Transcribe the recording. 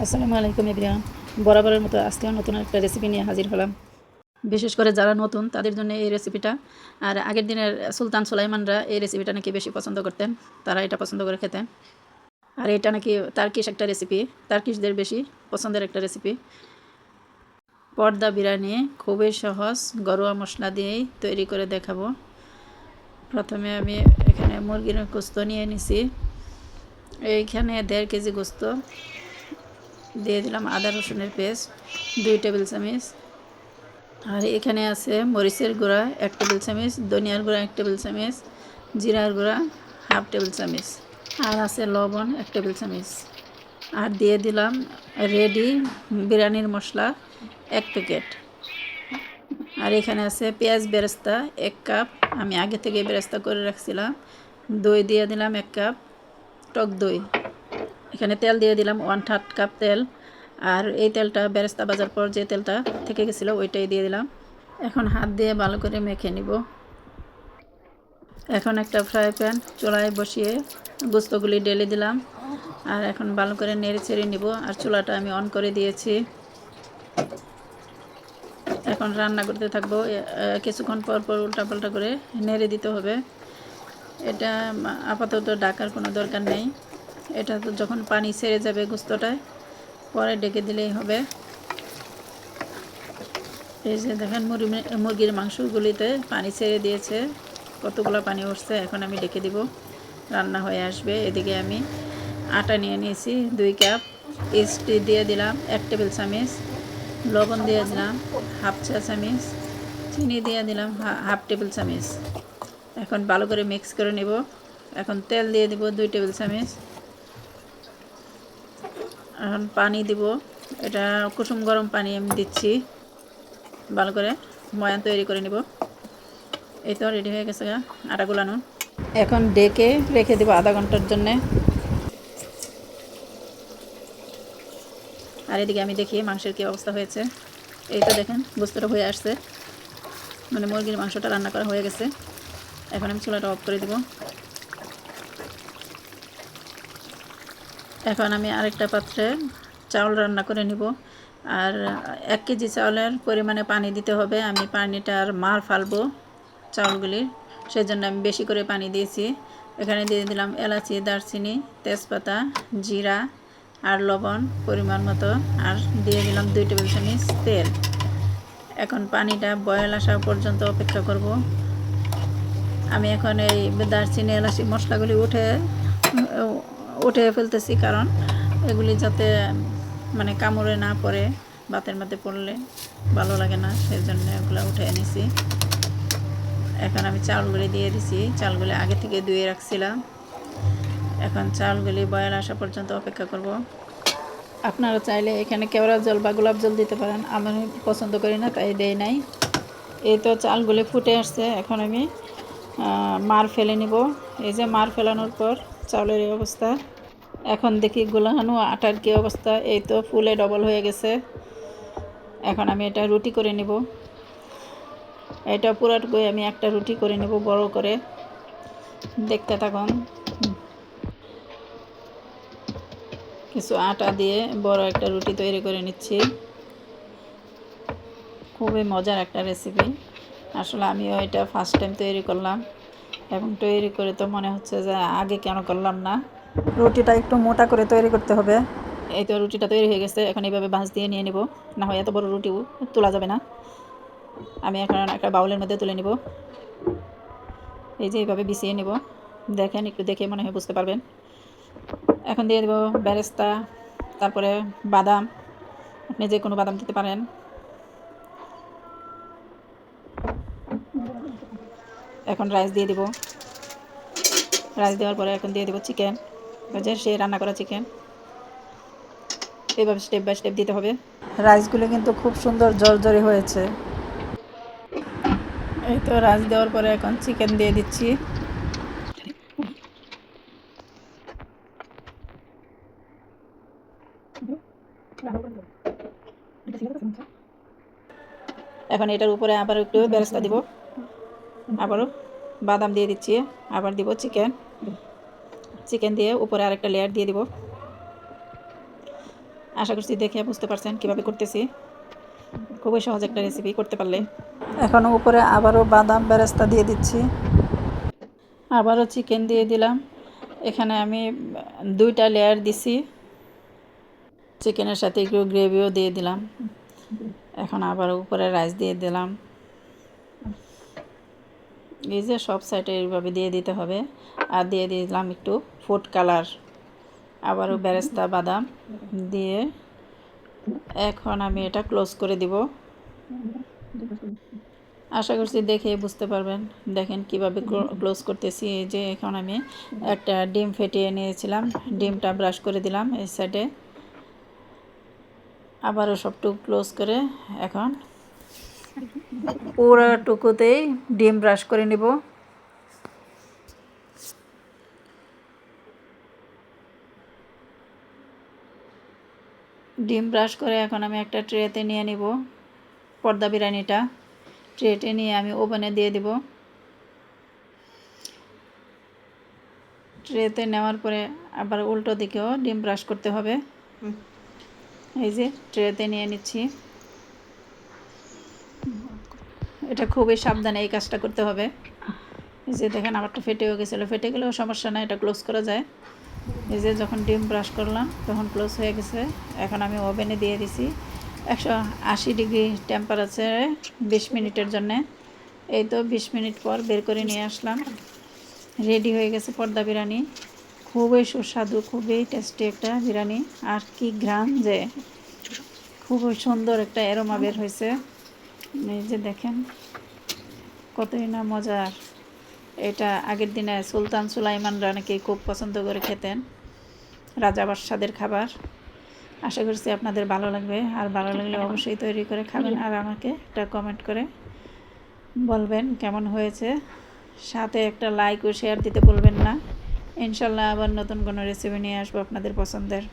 আসসালামু আলাইকুম এভরিওয়ান। বরাবরের মতো আজকেও নতুন একটা রেসিপি নিয়ে হাজির হলাম। বিশেষ করে যারা নতুন তাদের জন্য এই রেসিপিটা। আর আগের দিনের সুলতান সুলাইমানরা এই রেসিপিটা নাকি বেশি পছন্দ করতেন, তারা এটা পছন্দ করে খেতেন। আর এটা নাকি তার্কিশ একটা রেসিপি, তার্কিশদের বেশি পছন্দের একটা রেসিপি। পর্দা বিরিয়ানি খুবই সহজ, ঘরোয়া মশলা দিয়েই তৈরি করে দেখাবো। প্রথমে আমি এখানে মুরগির গোস্ত নিয়ে নিছি। এইখানে 1.5 কেজি গোস্ত দিয়ে দিলাম আদা রসুনের পেস্ট 2 টেবিল চামচ। আর এখানে আছে মরিচের গুঁড়া 1 টেবিল চামচ, ধনিয়ার গুঁড়া 1 টেবিল চামচ, জিরার গুঁড়া 1/2 টেবিল চামচ, আর আছে লবণ 1 টেবিল চামচ। আর দিয়ে দিলাম রেডি বিরিয়ানির মশলা 1 প্যাকেট। আর এখানে আছে পেঁয়াজ বেরেস্তা 1 কাপ, আমি আগে থেকে বেরেস্তা করে রাখছিলাম। দই দিয়ে দিলাম 1 কাপ, টক দই। এখানে তেল দিয়ে দিলাম 1/3 কাপ তেল। আর এই তেলটা বেরেস্তা ভাজার পর যে তেলটা থেকে গেছিলো ওইটাই দিয়ে দিলাম। এখন হাত দিয়ে ভালো করে মেখে নিব। এখন একটা ফ্রাই প্যান চুলায় বসিয়ে গোস্তগুলি ঢেলে দিলাম। আর এখন ভালো করে নেড়ে ছেড়ে নিব। আর চুলাটা আমি অন করে দিয়েছি। এখন রান্না করতে থাকবো। কিছুক্ষণ পর পর উল্টাপাল্টা করে নেড়ে দিতে হবে। এটা আপাতত ঢাকার কোনো দরকার নেই। এটা তো যখন পানি ছেড়ে যাবে গোস্তটায়, পরে ঢেকে দিলেই হবে। এই যে দেখেন মুরগির মাংসগুলিতে পানি ছেড়ে দিয়েছে, কতগুলো পানি উঠছে। এখন আমি ঢেকে দিব, রান্না হয়ে আসবে। এদিকে আমি আটা নিয়ে নিয়েছি 2 কাপ, ইস্ট দিয়ে দিলাম 1 টেবিল চামচ, লবণ দিয়ে দিলাম 1/2 চা চামচ, চিনি দিয়ে দিলাম 1/2 টেবিল চামচ। এখন ভালো করে মিক্স করে নেব। এখন তেল দিয়ে দিব 2 টেবিল চামচ। এখন পানি দিব, এটা কুসুম গরম পানি আমি দিচ্ছি। ভালো করে ময়ান তৈরি করে নিব। এই তো রেডি হয়ে গেছে আটা গুলানো। এখন ডেকে রেখে দেবো আধা ঘন্টার জন্যে। আর এদিকে আমি দেখি মাংসের কী অবস্থা হয়েছে। এই তো দেখেন গোস্তটা হয়ে আসছে, মানে মুরগির মাংসটা রান্না করা হয়ে গেছে। এখন আমি চুলাটা অফ করে দেব। এখন আমি আরেকটা পাত্রে চাউল রান্না করে নিব। আর 1 কেজি চাউলের পরিমাণে পানি দিতে হবে। আমি পানিটার মার ফালবো চাউলগুলির, সেই জন্য আমি বেশি করে পানি দিয়েছি। এখানে দিয়ে দিলাম এলাচি, দারচিনি, তেজপাতা, জিরা আর লবণ পরিমাণ মতো। আর দিয়ে দিলাম 2 টেবিল চামচ তেল। এখন পানিটা বয়েল আসা পর্যন্ত অপেক্ষা করব। আমি এখন এই দারচিনি এলাচি মশলাগুলি উঠে ফেলতেছি, কারণ এগুলি যাতে মানে কামড়ে না পড়ে, ভাতের মধ্যে পড়লে ভালো লাগে না, সেই জন্য এগুলো উঠে এনেছি। এখন আমি চাউলগুলি দিয়ে দিছি, চাউলগুলি আগে থেকে ধুয়ে রাখছিলাম। এখন চাউলগুলি বয়েল আসা পর্যন্ত অপেক্ষা করব। আপনারা চাইলে এখানে কেওড়া জল বা গোলাপ জল দিতে পারেন, আমি পছন্দ করি না তাই দেই নাই। এই তো চালগুলি ফুটে আসছে। এখন আমি মার ফেলে নিব। এই যে মার ফেলানোর পর চাউলের এই অবস্থা। এখন দেখি গোলানো আটার কী অবস্থা। এই তো ফুলে ডবল হয়ে গেছে। এখন আমি এটা রুটি করে নিব। এটা পুরাটুকুই আমি একটা রুটি করে নেব বড় করে। দেখতে থাকুন। কিছু আটা দিয়ে বড় একটা রুটি তৈরি করে নিচ্ছি। খুবই মজার একটা রেসিপি। আসলে আমিও এটা ফার্স্ট টাইম তৈরি করলাম, এবং তৈরি করে তো মনে হচ্ছে যে আগে কেন করলাম না। রুটিটা একটু মোটা করে তৈরি করতে হবে। এই তো রুটিটা তৈরি হয়ে গেছে। এখন এইভাবে ভাঁজ দিয়ে নিয়ে নিব, না হয় এত বড় রুটিও তোলা যাবে না। আমি এখন একটা বাউলের মধ্যে তুলে নিব। এই যে এইভাবে বিছিয়ে নিব। দেখেন, একটু দেখে মনে হয় বুঝতে পারবেন। এখন দিয়ে দেব বেরেস্তা, তারপরে বাদাম, আপনি যে কোনো বাদাম দিতে পারেন। এখন রাইস দিয়ে দিব। রাইস দেওয়ার পরে এখন দিয়ে দেব চিকেন, যে সে রান্না করা চিকেন। এইভাবে স্টেপ বাই স্টেপ দিতে হবে। রাইসগুলো কিন্তু খুব সুন্দর জর্জরি হয়েছে। এই তো রাইস দেওয়ার পরে এখন চিকেন দিয়ে দিচ্ছি। এখন এটার উপরে আবার একটু বেরেস্তা দিব, আবারও বাদাম দিয়ে দিচ্ছি, আবার দিব চিকেন দিয়ে উপরে আরেকটা লেয়ার দিয়ে দিব। আশা করছি দেখে বুঝতে পারছেন কীভাবে করতেছি। খুবই সহজ একটা রেসিপি করতে পারলে। এখন উপরে আবারও বাদাম বেরেস্তা দিয়ে দিচ্ছি, আবারও চিকেন দিয়ে দিলাম। এখানে আমি 2টা লেয়ার দিছি, চিকেনের সাথে একটু গ্রেভিও দিয়ে দিলাম। এখন আবার উপরে রাইস দিয়ে দিলাম। এই যে সব সাইডে এইভাবে দিয়ে দিতে হবে। আর দিয়ে দিলাম একটু ফুড কালার, আবারও বেরেস্তা বাদাম দিয়ে এখন আমি এটা ক্লোজ করে দিব। আশা করছি দেখে বুঝতে পারবেন। দেখেন কিভাবে ক্লোজ করতেছি। এই যে এখন আমি একটা ডিম ফেটিয়ে নিয়েছিলাম, ডিমটা ব্রাশ করে দিলাম এই সাইডে, আবারও সবটুকু ক্লোজ করে এখন পুরোটুকুতেই ডিম ব্রাশ করে নিব। ডিম ব্রাশ করে এখন আমি একটা ট্রেতে নিয়ে নিব পর্দা বিরিয়ানিটা। ট্রেতে নিয়ে আমি ওভেনে দিয়ে দিব। ট্রেতে নেওয়ার পরে আবার উল্টো দিকেও ডিম ব্রাশ করতে হবে। এই যে ট্রেতে নিয়ে নিচ্ছি। এটা খুবই সাবধানে এই কাজটা করতে হবে। এই যে দেখেন আমারটা ফেটেও গেছিলো, ফেটে গেলেও সমস্যা নাই, এটা ক্লোজ করা যায়। এই যে যখন ডিম ব্রাশ করলাম তখন ক্লোজ হয়ে গেছে। এখন আমি ওভেনে দিয়ে দিছি 180 ডিগ্রি টেম্পারেচারে 20 মিনিটের জন্যে। এই তো 20 মিনিট পর বের করে নিয়ে আসলাম। রেডি হয়ে গেছে পর্দা বিরিয়ানি। খুবই সুস্বাদু, খুবই টেস্টি একটা বিরিয়ানি। আর কি ঘ্রাণ যে, খুবই সুন্দর একটা অ্যারোমা বের হয়েছে। এই যে দেখেন কতই না মজার। এটা আগের দিনে সুলতান সুলাইমানরা নাকি খুব পছন্দ করে খেতেন, রাজা বাদশাদের খাবার। আশা করছি আপনাদের ভালো লাগবে। আর ভালো লাগলে অবশ্যই তৈরি করে খাবেন আর আমাকে একটা কমেন্ট করে বলবেন কেমন হয়েছে। সাথে একটা লাইক ও শেয়ার দিতে ভুলবেন না। ইনশাল্লাহ আবার নতুন কোনো রেসিপি নিয়ে আসবো আপনাদের পছন্দের।